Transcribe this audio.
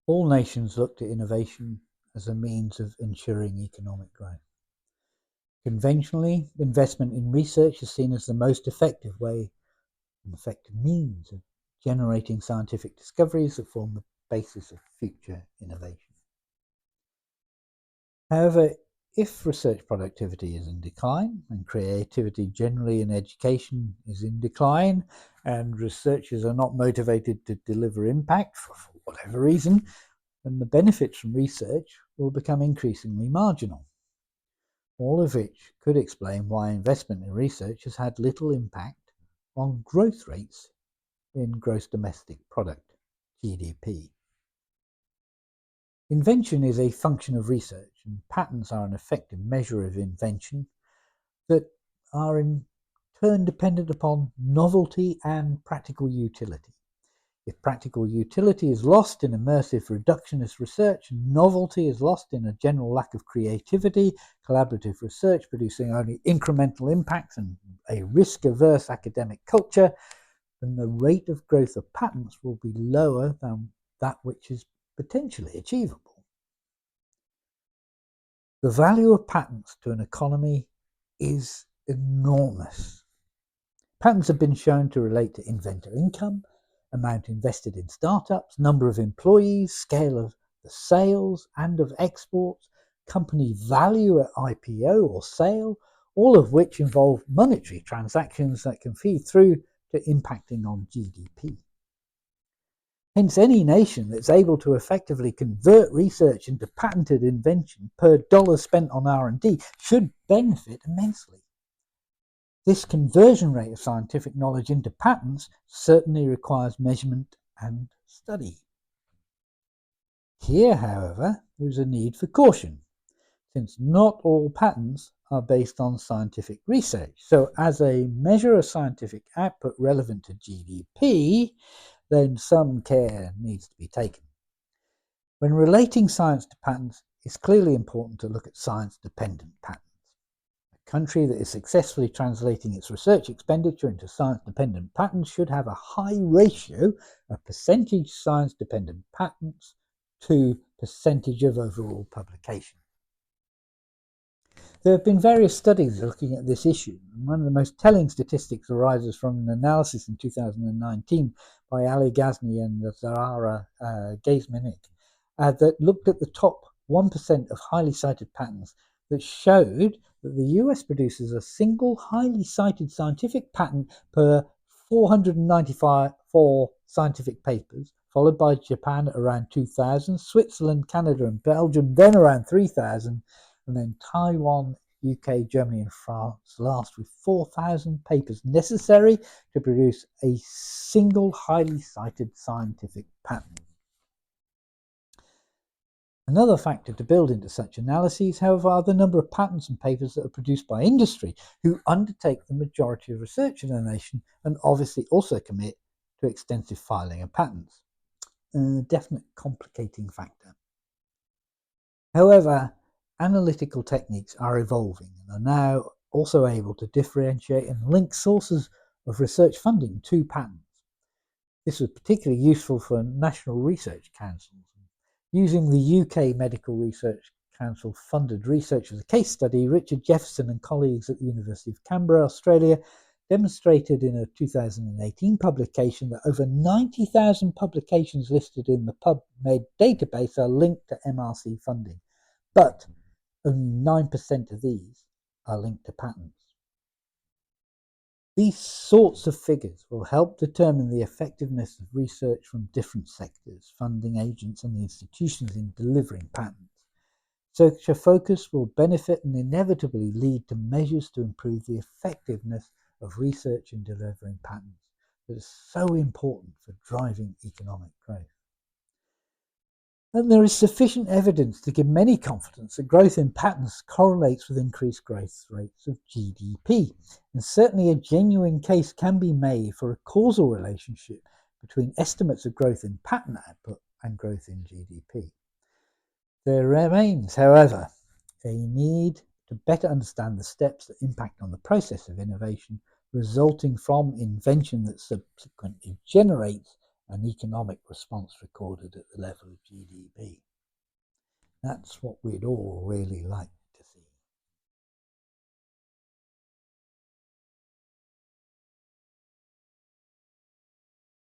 All nations looked at innovation as a means of ensuring economic growth. Conventionally, investment in research is seen as the most effective way, an effective means of generating scientific discoveries that form the basis of future innovation. However, if research productivity is in decline, and creativity generally in education is in decline, and researchers are not motivated to deliver impact for whatever reason, then the benefits from research will become increasingly marginal. All of which could explain why investment in research has had little impact on growth rates in gross domestic product, GDP. Invention is a function of research, and patents are an effective measure of invention that are in turn dependent upon novelty and practical utility. If practical utility is lost in immersive reductionist research, novelty is lost in a general lack of creativity, collaborative research producing only incremental impacts and a risk-averse academic culture, then the rate of growth of patents will be lower than that which is potentially achievable. The value of patents to an economy is enormous. Patents have been shown to relate to inventor income, amount invested in startups, number of employees, scale of the sales and of exports, company value at IPO or sale, all of which involve monetary transactions that can feed through to impacting on GDP. Hence, any nation that's able to effectively convert research into patented invention per dollar spent on R&D should benefit immensely. This conversion rate of scientific knowledge into patents certainly requires measurement and study. Here, however, there is a need for caution, since not all patents are based on scientific research. So as a measure of scientific output relevant to GDP, then some care needs to be taken. When relating science to patents, it's clearly important to look at science-dependent patents. A country that is successfully translating its research expenditure into science-dependent patents should have a high ratio of percentage science-dependent patents to percentage of overall publication. There have been various studies looking at this issue, and one of the most telling statistics arises from an analysis in 2019 by Ali Ghazni and Zahara Gazmanik that looked at the top 1% of highly cited patents that showed that the US produces a single highly cited scientific patent per 494 scientific papers, followed by Japan at around 2,000, Switzerland, Canada and Belgium then around 3,000, and then Taiwan, UK, Germany and France last with 4,000 papers necessary to produce a single highly cited scientific patent. Another factor to build into such analyses, however, are the number of patents and papers that are produced by industry, who undertake the majority of research in a nation and obviously also commit to extensive filing of patents. A definite complicating factor. However, analytical techniques are evolving and are now also able to differentiate and link sources of research funding to patents. This was particularly useful for national research councils. Using the UK Medical Research Council funded research as a case study, Richard Jefferson and colleagues at the University of Canberra, Australia, demonstrated in a 2018 publication that over 90,000 publications listed in the PubMed database are linked to MRC funding, but only 9% of these are linked to patents. These sorts of figures will help determine the effectiveness of research from different sectors, funding agents and institutions in delivering patents. Such a focus will benefit and inevitably lead to measures to improve the effectiveness of research in delivering patents that is so important for driving economic growth. And there is sufficient evidence to give many confidence that growth in patents correlates with increased growth rates of GDP. And certainly a genuine case can be made for a causal relationship between estimates of growth in patent output and growth in GDP. There remains, however, a need to better understand the steps that impact on the process of innovation resulting from invention that subsequently generates an economic response recorded at the level of GDP. That's what we'd all really like